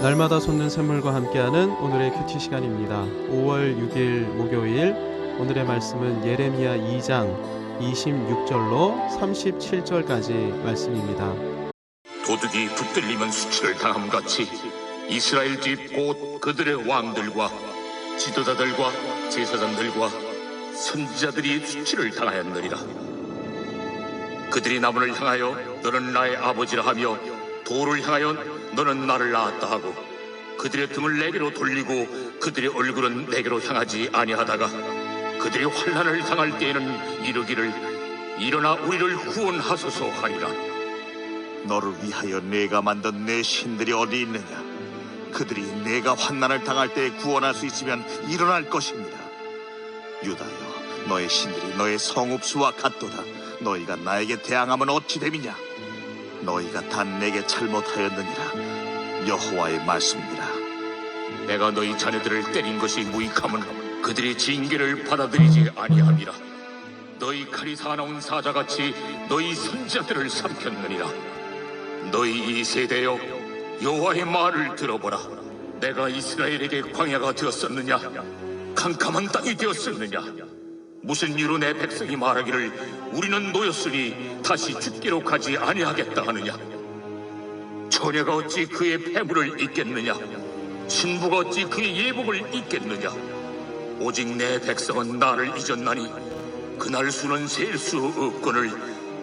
날마다 솟는 샘물과 함께하는 오늘의 큐티 시간입니다. 5월 6일 목요일 오늘의 말씀은 예레미야 2장 26절로 37절까지 말씀입니다. 도둑이 붙들리면 수치를 당함같이 이스라엘 집 곧 그들의 왕들과 지도자들과 제사장들과 선지자들이 수치를 당하였느니라. 그들이 나무를 향하여 너는 나의 아버지라 하며 돌을 향하여 너는 나를 낳았다 하고 그들의 등을 내게로 돌리고 그들의 얼굴은 내게로 향하지 아니하다가 그들이 환난을 당할 때에는 이르기를 일어나 우리를 구원하소서 하리라. 너를 위하여 내가 만든 내 신들이 어디 있느냐? 그들이 내가 환난을 당할 때 구원할 수 있으면 일어날 것입니다. 유다여, 너의 신들이 너의 성읍수와 같도다. 너희가 나에게 대항하면 어찌 됨이냐? 너희가 단 내게 잘못하였느니라. 여호와의 말씀이니라. 내가 너희 자녀들을 때린 것이 무익함은 그들이 징계를 받아들이지 아니함이라. 너희 칼이 사나운 사자같이 너희 선지자들을 삼켰느니라. 너희 이 세대여, 여호와의 말을 들어보라. 내가 이스라엘에게 광야가 되었었느냐? 캄캄한 땅이 되었었느냐? 무슨 이유로 내 백성이 말하기를 우리는 노였으니 다시 죽기로 가지 아니하겠다 하느냐? 처녀가 어찌 그의 패물을 잊겠느냐? 신부가 어찌 그의 예복을 잊겠느냐? 오직 내 백성은 나를 잊었나니 그날 수는 셀 수 없거늘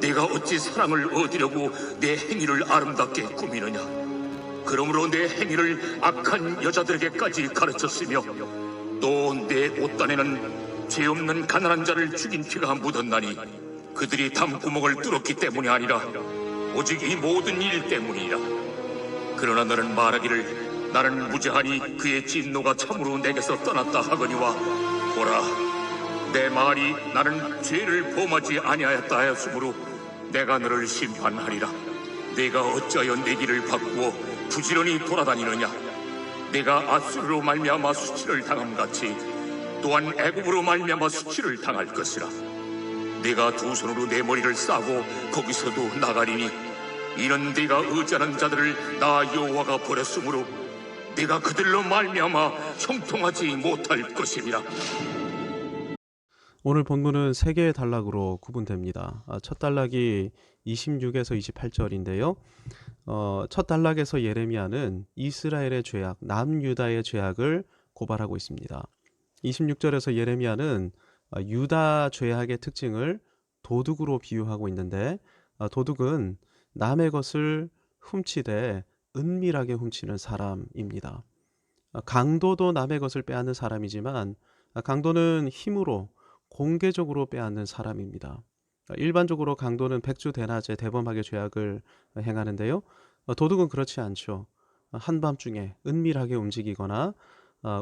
내가 어찌 사랑을 얻으려고 내 행위를 아름답게 꾸미느냐? 그러므로 내 행위를 악한 여자들에게까지 가르쳤으며 또 내 옷단에는 죄 없는 가난한 자를 죽인 피가 묻었나니 그들이 담구멍을 뚫었기 때문이 아니라 오직 이 모든 일 때문이라. 그러나 너는 말하기를 나는 무죄하니 그의 진노가 참으로 내게서 떠났다 하거니와 보라, 내 말이 나는 죄를 범하지 아니하였다 하였으므로 내가 너를 심판하리라. 내가 어찌하여 내 길을 바꾸어 부지런히 돌아다니느냐? 내가 아수르로 말미암아 수치를 당함같이 또한 애굽으로 말미암아 수치를 당할 것이라. 내가 두 손으로 내 머리를 싸고 거기서도 나가리니 이는 내가 의지하는 자들을 나 여호와가 버렸으므로 내가 그들로 말미암아 형통하지 못할 것이니라. 오늘 본문은 세 개의 단락으로 구분됩니다. 첫 단락이 26에서 28절인데요. 첫 단락에서 예레미야는 이스라엘의 죄악, 남유다의 죄악을 고발하고 있습니다. 26절에서 예레미야는 유다 죄악의 특징을 도둑으로 비유하고 있는데 도둑은 남의 것을 훔치되 은밀하게 훔치는 사람입니다. 강도도 남의 것을 빼앗는 사람이지만 강도는 힘으로 공개적으로 빼앗는 사람입니다. 일반적으로 강도는 백주대낮에 대범하게 죄악을 행하는데요. 도둑은 그렇지 않죠. 한밤중에 은밀하게 움직이거나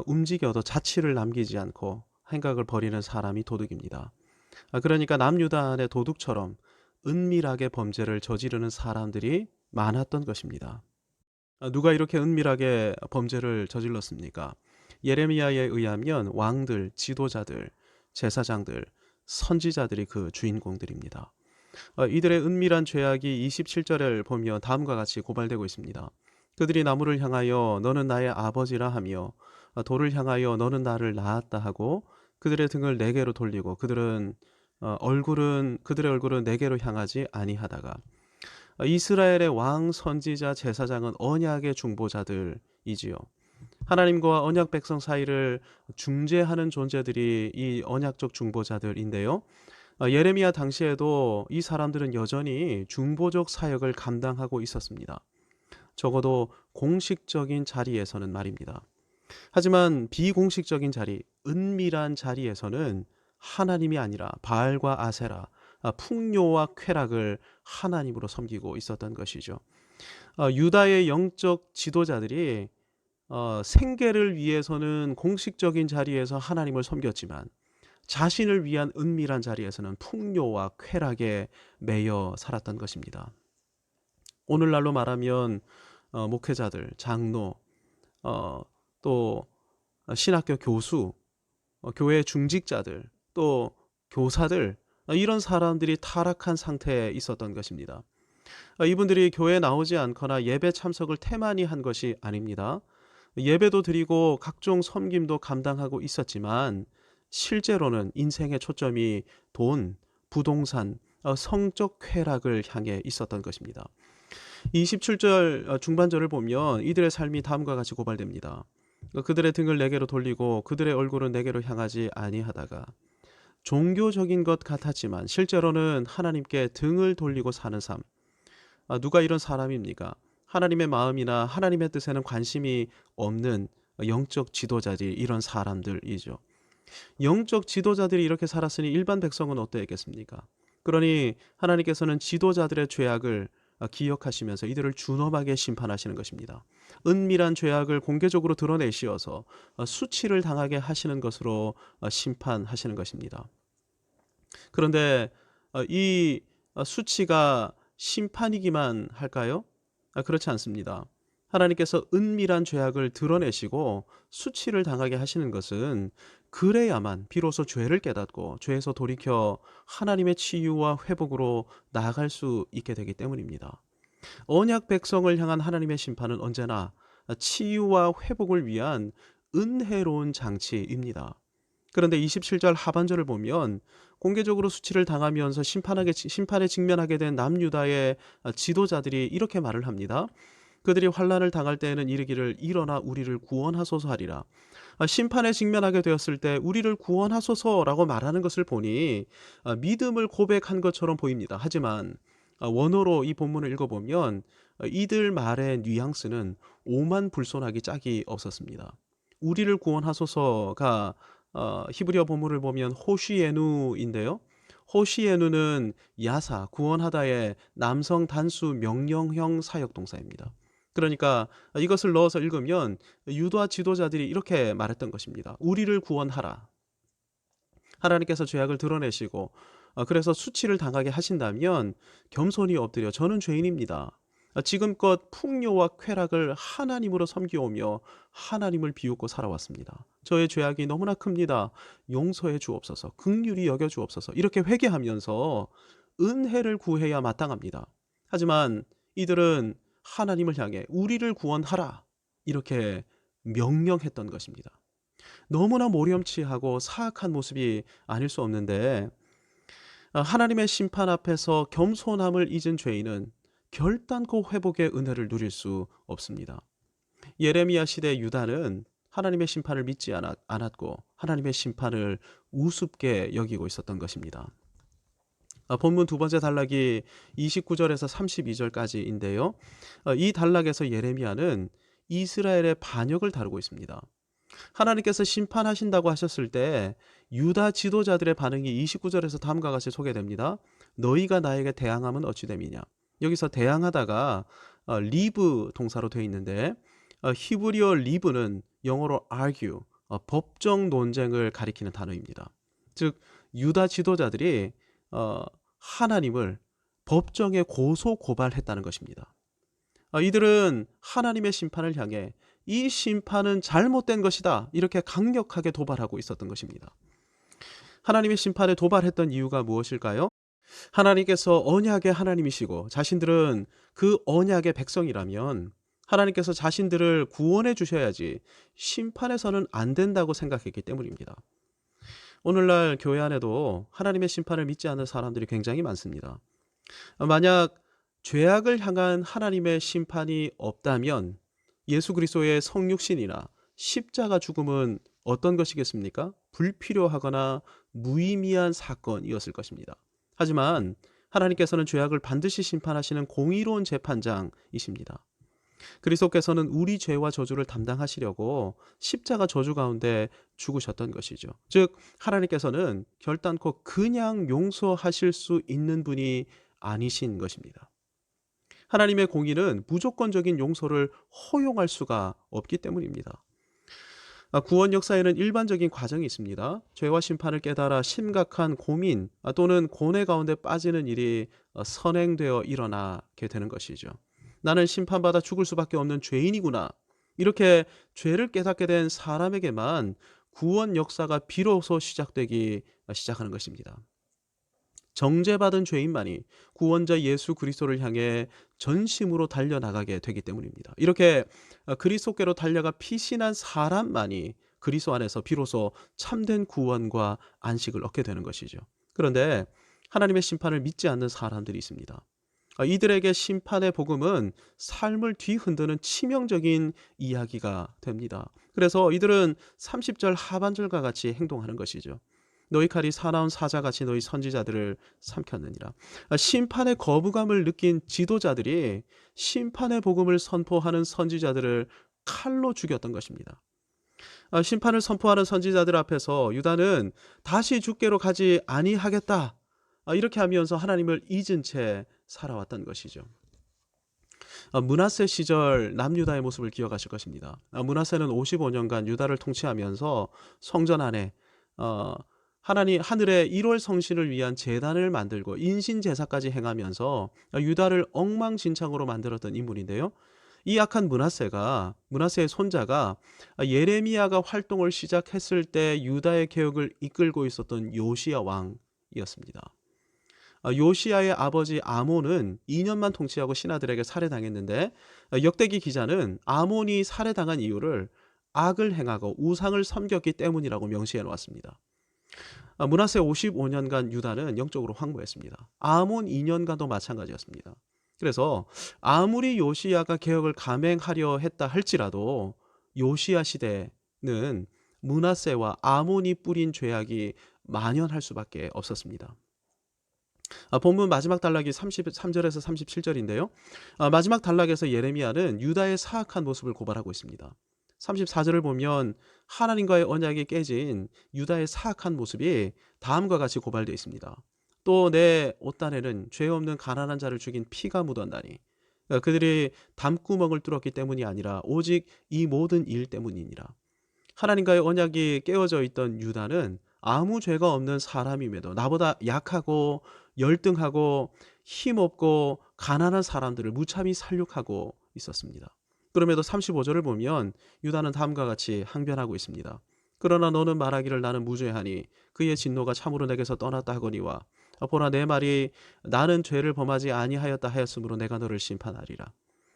움직여도 자취를 남기지 않고 행각을 벌이는 사람이 도둑입니다. 그러니까 남유다 안의 도둑처럼 은밀하게 범죄를 저지르는 사람들이 많았던 것입니다. 누가 이렇게 은밀하게 범죄를 저질렀습니까? 예레미야에 의하면 왕들, 지도자들, 제사장들, 선지자들이 그 주인공들입니다. 이들의 은밀한 죄악이 27절을 보면 다음과 같이 고발되고 있습니다. 그들이 나무를 향하여 너는 나의 아버지라 하며 돌을 향하여 너는 나를 낳았다 하고 그들의 등을 내게로 돌리고 그들의 얼굴은 내게로 향하지 아니하다가 이스라엘의 왕, 선지자, 제사장은 언약의 중보자들이지요. 하나님과 언약 백성 사이를 중재하는 존재들이 이 언약적 중보자들인데요. 예레미야 당시에도 이 사람들은 여전히 중보적 사역을 감당하고 있었습니다. 적어도 공식적인 자리에서는 말입니다. 하지만 비공식적인 자리, 은밀한 자리에서는 하나님이 아니라 바알과 아세라, 풍요와 쾌락을 하나님으로 섬기고 있었던 것이죠. 유다의 영적 지도자들이 생계를 위해서는 공식적인 자리에서 하나님을 섬겼지만 자신을 위한 은밀한 자리에서는 풍요와 쾌락에 매여 살았던 것입니다. 오늘날로 말하면 목회자들, 장로, 또 신학교 교수, 교회 중직자들, 또 교사들 이런 사람들이 타락한 상태에 있었던 것입니다. 이분들이 교회에 나오지 않거나 예배 참석을 태만히 한 것이 아닙니다. 예배도 드리고 각종 섬김도 감당하고 있었지만 실제로는 인생의 초점이 돈, 부동산, 성적 쾌락을 향해 있었던 것입니다. 27절 중반절을 보면 이들의 삶이 다음과 같이 고발됩니다. 그들의 등을 내게로 돌리고 그들의 얼굴은 내게로 향하지 아니하다가 종교적인 것 같았지만 실제로는 하나님께 등을 돌리고 사는 삶. 누가 이런 사람입니까? 하나님의 마음이나 하나님의 뜻에는 관심이 없는 영적 지도자들이 이런 사람들이죠. 영적 지도자들이 이렇게 살았으니 일반 백성은 어떠했겠습니까? 그러니 하나님께서는 지도자들의 죄악을 기억하시면서 이들을 준엄하게 심판하시는 것입니다. 은밀한 죄악을 공개적으로 드러내시어서 수치를 당하게 하시는 것으로 심판하시는 것입니다. 그런데 이 수치가 심판이기만 할까요? 그렇지 않습니다. 하나님께서 은밀한 죄악을 드러내시고 수치를 당하게 하시는 것은 그래야만 비로소 죄를 깨닫고 죄에서 돌이켜 하나님의 치유와 회복으로 나아갈 수 있게 되기 때문입니다. 언약 백성을 향한 하나님의 심판은 언제나 치유와 회복을 위한 은혜로운 장치입니다. 그런데 27절 하반절을 보면 공개적으로 수치를 당하면서 심판에 직면하게 된 남유다의 지도자들이 이렇게 말을 합니다. 그들이 환난을 당할 때에는 이르기를 일어나 우리를 구원하소서 하리라. 심판에 직면하게 되었을 때 우리를 구원하소서라고 말하는 것을 보니 믿음을 고백한 것처럼 보입니다. 하지만 원어로 이 본문을 읽어보면 이들 말의 뉘앙스는 오만불손하기 짝이 없었습니다. 우리를 구원하소서가 히브리어 본문을 보면 호시에누인데요. 호시에누는 야사, 구원하다의 남성 단수 명령형 사역동사입니다. 그러니까 이것을 넣어서 읽으면 유다 지도자들이 이렇게 말했던 것입니다. 우리를 구원하라. 하나님께서 죄악을 드러내시고 그래서 수치를 당하게 하신다면 겸손히 엎드려 저는 죄인입니다. 지금껏 풍요와 쾌락을 하나님으로 섬기오며 하나님을 비웃고 살아왔습니다. 저의 죄악이 너무나 큽니다. 용서해 주옵소서. 긍휼히 여겨 주옵소서. 이렇게 회개하면서 은혜를 구해야 마땅합니다. 하지만 이들은 하나님을 향해 우리를 구원하라 이렇게 명령했던 것입니다. 너무나 모렴치하고 사악한 모습이 아닐 수 없는데 하나님의 심판 앞에서 겸손함을 잊은 죄인은 결단코 회복의 은혜를 누릴 수 없습니다. 예레미야 시대 유다는 하나님의 심판을 믿지 않았고 하나님의 심판을 우습게 여기고 있었던 것입니다. 본문 두 번째 단락이 29절에서 32절까지인데요. 이 단락에서 예레미야는 이스라엘의 반역을 다루고 있습니다. 하나님께서 심판하신다고 하셨을 때 유다 지도자들의 반응이 29절에서 다음과 같이 소개됩니다. 너희가 나에게 대항하면 어찌 됨이냐. 여기서 대항하다가 리브 동사로 되어 있는데 히브리어 리브는 영어로 argue, 법정 논쟁을 가리키는 단어입니다. 즉 유다 지도자들이 하나님을 법정에 고소 고발했다는 것입니다. 이들은 하나님의 심판을 향해 이 심판은 잘못된 것이다 이렇게 강력하게 도발하고 있었던 것입니다. 하나님의 심판에 도발했던 이유가 무엇일까요? 하나님께서 언약의 하나님이시고 자신들은 그 언약의 백성이라면 하나님께서 자신들을 구원해 주셔야지 심판해서는 안 된다고 생각했기 때문입니다. 오늘날 교회 안에도 하나님의 심판을 믿지 않는 사람들이 굉장히 많습니다. 만약 죄악을 향한 하나님의 심판이 없다면 예수 그리스도의 성육신이나 십자가 죽음은 어떤 것이겠습니까? 불필요하거나 무의미한 사건이었을 것입니다. 하지만 하나님께서는 죄악을 반드시 심판하시는 공의로운 재판장이십니다. 그리스도께서는 우리 죄와 저주를 담당하시려고 십자가 저주 가운데 죽으셨던 것이죠. 즉 하나님께서는 결단코 그냥 용서하실 수 있는 분이 아니신 것입니다. 하나님의 공의는 무조건적인 용서를 허용할 수가 없기 때문입니다. 구원 역사에는 일반적인 과정이 있습니다. 죄와 심판을 깨달아 심각한 고민 또는 고뇌 가운데 빠지는 일이 선행되어 일어나게 되는 것이죠. 나는 심판받아 죽을 수밖에 없는 죄인이구나. 이렇게 죄를 깨닫게 된 사람에게만 구원 역사가 비로소 시작하는 것입니다. 정죄받은 죄인만이 구원자 예수 그리스도를 향해 전심으로 달려나가게 되기 때문입니다. 이렇게 그리스도께로 달려가 피신한 사람만이 그리스도 안에서 비로소 참된 구원과 안식을 얻게 되는 것이죠. 그런데 하나님의 심판을 믿지 않는 사람들이 있습니다. 이들에게 심판의 복음은 삶을 뒤흔드는 치명적인 이야기가 됩니다. 그래서 이들은 30절 하반절과 같이 행동하는 것이죠. 너희 칼이 사나운 사자같이 너희 선지자들을 삼켰느니라. 심판의 거부감을 느낀 지도자들이 심판의 복음을 선포하는 선지자들을 칼로 죽였던 것입니다. 심판을 선포하는 선지자들 앞에서 유다는 다시 주께로 가지 아니하겠다, 이렇게 하면서 하나님을 잊은 채 살아왔던 것이죠. 므낫세 시절 남유다의 모습을 기억하실 것입니다. 므낫세는 55년간 유다를 통치하면서 성전 안에 하나님 하늘의 1월 성신을 위한 제단을 만들고 인신 제사까지 행하면서 유다를 엉망진창으로 만들었던 인물인데요. 이 악한 므낫세의 손자가 예레미야가 활동을 시작했을 때 유다의 개혁을 이끌고 있었던 요시야 왕이었습니다. 요시야의 아버지 아몬은 2년만 통치하고 신하들에게 살해당했는데, 역대기 기자는 아몬이 살해당한 이유를 악을 행하고 우상을 섬겼기 때문이라고 명시해 놓았습니다. 므낫세 55년간 유다는 영적으로 황무했습니다. 아몬 2년간도 마찬가지였습니다. 그래서 아무리 요시야가 개혁을 감행하려 했다 할지라도 요시야 시대는 므낫세와 아몬이 뿌린 죄악이 만연할 수밖에 없었습니다. 본문 마지막 단락이 33절에서 37절인데요. 마지막 단락에서 예레미야는 유다의 사악한 모습을 고발하고 있습니다. 34절을 보면 하나님과의 언약이 깨진 유다의 사악한 모습이 다음과 같이 고발되어 있습니다. 또 내 옷단에는 죄 없는 가난한 자를 죽인 피가 묻었나니 그들이 담구멍을 뚫었기 때문이 아니라 오직 이 모든 일 때문이니라. 하나님과의 언약이 깨어져 있던 유다는 아무 죄가 없는 사람임에도 나보다 약하고 열등하고 힘없고 가난한 사람들을 무참히 살육하고 있었습니다. 그럼에도 35절을 보면 유다는 다음과 같이 항변하고 있습니다. 그러나 너는 말하기를 나는 무죄하니 그의 진노가 참으로 내게서 떠났다 하거니와 보라 내 말이 나는 죄를 범하지 아니하였다 하였으므로 내가 너를 심판하리라.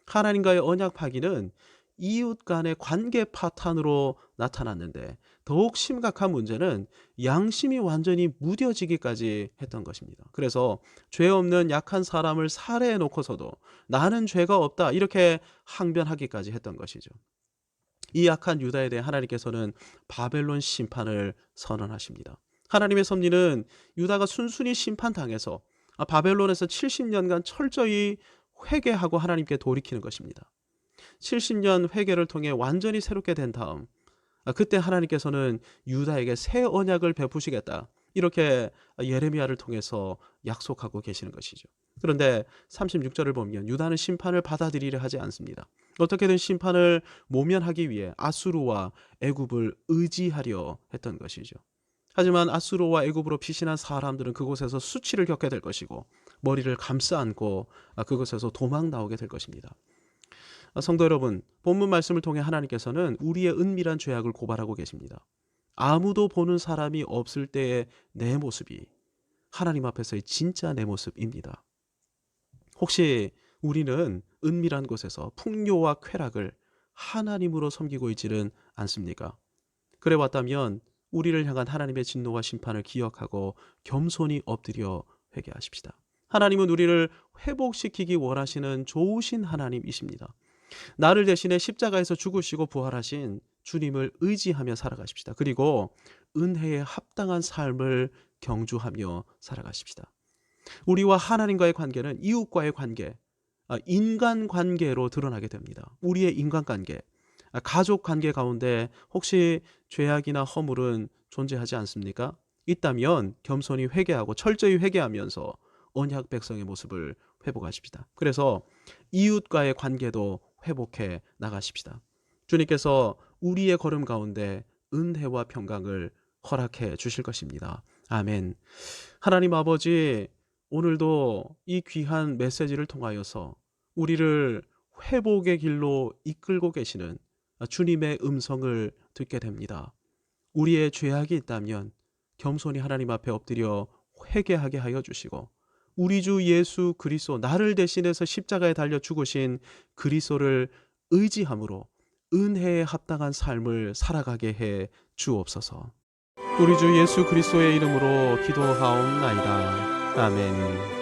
하나님과의 언약 파기는 이웃 간의 관계 파탄으로 나타났는데 더욱 심각한 문제는 양심이 완전히 무뎌지기까지 했던 것입니다. 그래서 죄 없는 약한 사람을 살해해 놓고서도 나는 죄가 없다 이렇게 항변하기까지 했던 것이죠. 이 약한 유다에 대해 하나님께서는 바벨론 심판을 선언하십니다. 하나님의 섭리는 유다가 순순히 심판당해서 바벨론에서 70년간 철저히 회개하고 하나님께 돌이키는 것입니다. 70년 회개를 통해 완전히 새롭게 된 다음 그때 하나님께서는 유다에게 새 언약을 베푸시겠다 이렇게 예레미야를 통해서 약속하고 계시는 것이죠. 그런데 36절을 보면 유다는 심판을 받아들이려 하지 않습니다. 어떻게든 심판을 모면하기 위해 아수르와 애굽을 의지하려 했던 것이죠. 하지만 아수르와 애굽으로 피신한 사람들은 그곳에서 수치를 겪게 될 것이고 머리를 감싸 안고 그곳에서 도망 나오게 될 것입니다. 성도 여러분, 본문 말씀을 통해 하나님께서는 우리의 은밀한 죄악을 고발하고 계십니다. 아무도 보는 사람이 없을 때의 내 모습이 하나님 앞에서의 진짜 내 모습입니다. 혹시 우리는 은밀한 곳에서 풍요와 쾌락을 하나님으로 섬기고 있지는 않습니까? 그래 왔다면 우리를 향한 하나님의 진노와 심판을 기억하고 겸손히 엎드려 회개하십시다. 하나님은 우리를 회복시키기 원하시는 좋으신 하나님이십니다. 나를 대신해 십자가에서 죽으시고 부활하신 주님을 의지하며 살아가십시다. 그리고 은혜에 합당한 삶을 경주하며 살아가십시다. 우리와 하나님과의 관계는 이웃과의 관계, 인간관계로 드러나게 됩니다. 우리의 인간관계, 가족관계 가운데 혹시 죄악이나 허물은 존재하지 않습니까? 있다면 겸손히 회개하고 철저히 회개하면서 언약 백성의 모습을 회복하십시다. 그래서 이웃과의 관계도 회복해 나가십시다. 주님께서 우리의 걸음 가운데 은혜와 평강을 허락해 주실 것입니다. 아멘. 하나님 아버지, 오늘도 이 귀한 메시지를 통하여서 우리를 회복의 길로 이끌고 계시는 주님의 음성을 듣게 됩니다. 우리의 죄악이 있다면 겸손히 하나님 앞에 엎드려 회개하게 하여 주시고 우리 주 예수 그리스도 나를 대신해서 십자가에 달려 죽으신 그리스도를 의지함으로 은혜에 합당한 삶을 살아가게 해 주옵소서. 우리 주 예수 그리스도의 이름으로 기도하옵나이다. 아멘.